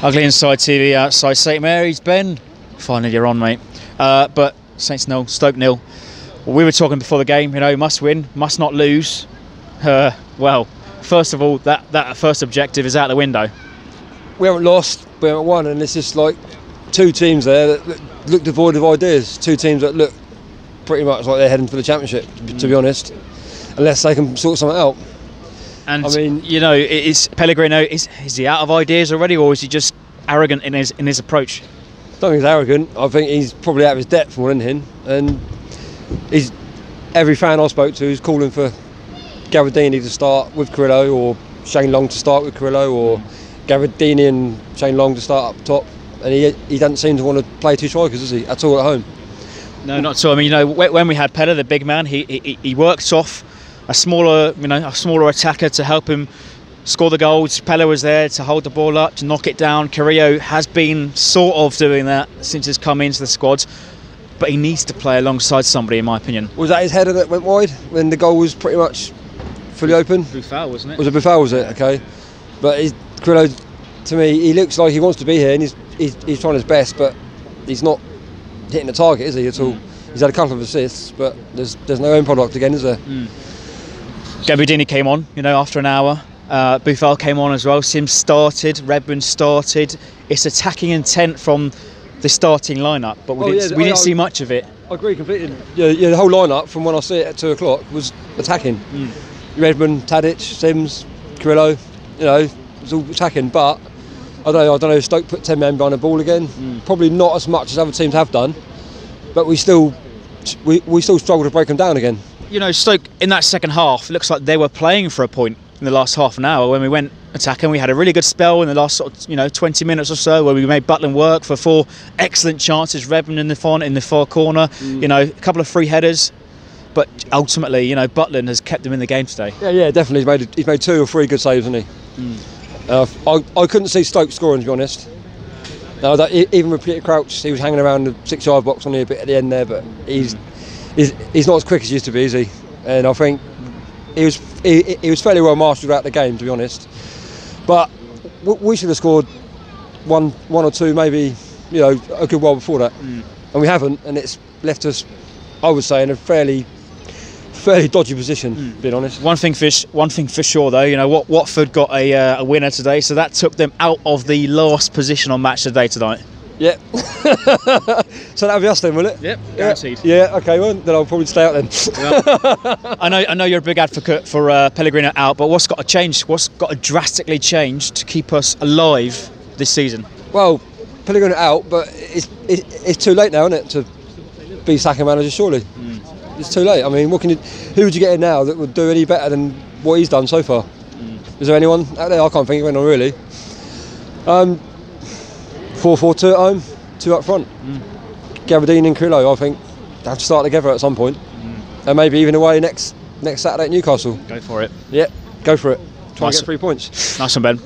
Ugly Inside TV outside St Mary's. Ben, finally you're on, mate. But Saints 0, Stoke 0. We were talking before the game, you know, must win, must not lose. Well, first of all, that first objective is out the window. We haven't lost, we haven't won, and it's just like two teams there that look devoid of ideas. Two teams that look pretty much like they're heading for the championship, to be honest, unless they can sort something out. And I mean, you know, is Pellegrino, is he out of ideas already, or is he just arrogant in his approach? I don't think he's arrogant. I think he's probably out of his depth more than anything. And every fan I spoke to is calling for Gabbiadini to start with Carrillo, or Shane Long to start with Carrillo, or Gabbiadini and Shane Long to start up top. And he doesn't seem to want to play two strikers, does he? At all at home. No, not so. I mean, you know, when we had Pella, the big man, he worked off a smaller attacker to help him score the goals. Pella was there to hold the ball up, to knock it down. Carrillo has been sort of doing that since he's come into the squad, but he needs to play alongside somebody, in my opinion. Was that his header that went wide when the goal was pretty much fully open? Buffal, wasn't it? Was it Buffal, was it? Yeah. Okay. But Carrillo, to me, he looks like he wants to be here, and he's trying his best, but he's not hitting the target, is he, at all? He's had a couple of assists, but there's no end product again, is there? Gabbiadini came on, you know, after an hour. Buffal came on as well. Sims started, Redmond started. It's attacking intent from the starting lineup, but we didn't see much of it. I agree completely. Yeah, the whole lineup from when I see it at 2 o'clock was attacking. Redmond, Tadic, Sims, Carrillo, you know, it was all attacking. But I don't know if Stoke put 10 men behind the ball again. Probably not as much as other teams have done, but we still struggle to break them down again. You know, Stoke in that second half, it looks like they were playing for a point in the last half an hour when we went attacking. We had a really good spell in the last 20 minutes or so where we made Butland work for 4 excellent chances. Redmond in the far corner, you know, a couple of free headers. But ultimately, you know, Butland has kept them in the game today. Yeah, definitely. He's made 2 or 3 good saves, hasn't he? I couldn't see Stoke scoring, to be honest. Even with Peter Crouch, he was hanging around the 6-yard box on the bit at the end there, but he's not as quick as he used to be, is he? And I think he was fairly well mastered throughout the game, to be honest. But we should have scored one or two, maybe, you know, a good while before that, and we haven't, and it's left us, I would say, in a fairly dodgy position, being honest. One thing for sure, though, you know, Watford got a winner today, so that took them out of the last position on match of the day tonight. Yeah. So that'll be us then, will it? Yep, guaranteed. Yeah, okay, well, then I'll probably stay out then. Yeah. I know you're a big advocate for Pellegrino out, but what's got to change? What's got to drastically change to keep us alive this season? Well, Pellegrino out, but it's too late now, isn't it, to be sacking manager, surely? It's too late. I mean, who would you get in now that would do any better than what he's done so far? Is there anyone out there? I can't think of anyone really. 4-4-2 at home, 2 up front. Gabbiadini and Carrillo, I think, they have to start together at some point. And maybe even away next Saturday at Newcastle. Go for it. Yeah, go for it. Try and get 3 points. Nice one, Ben.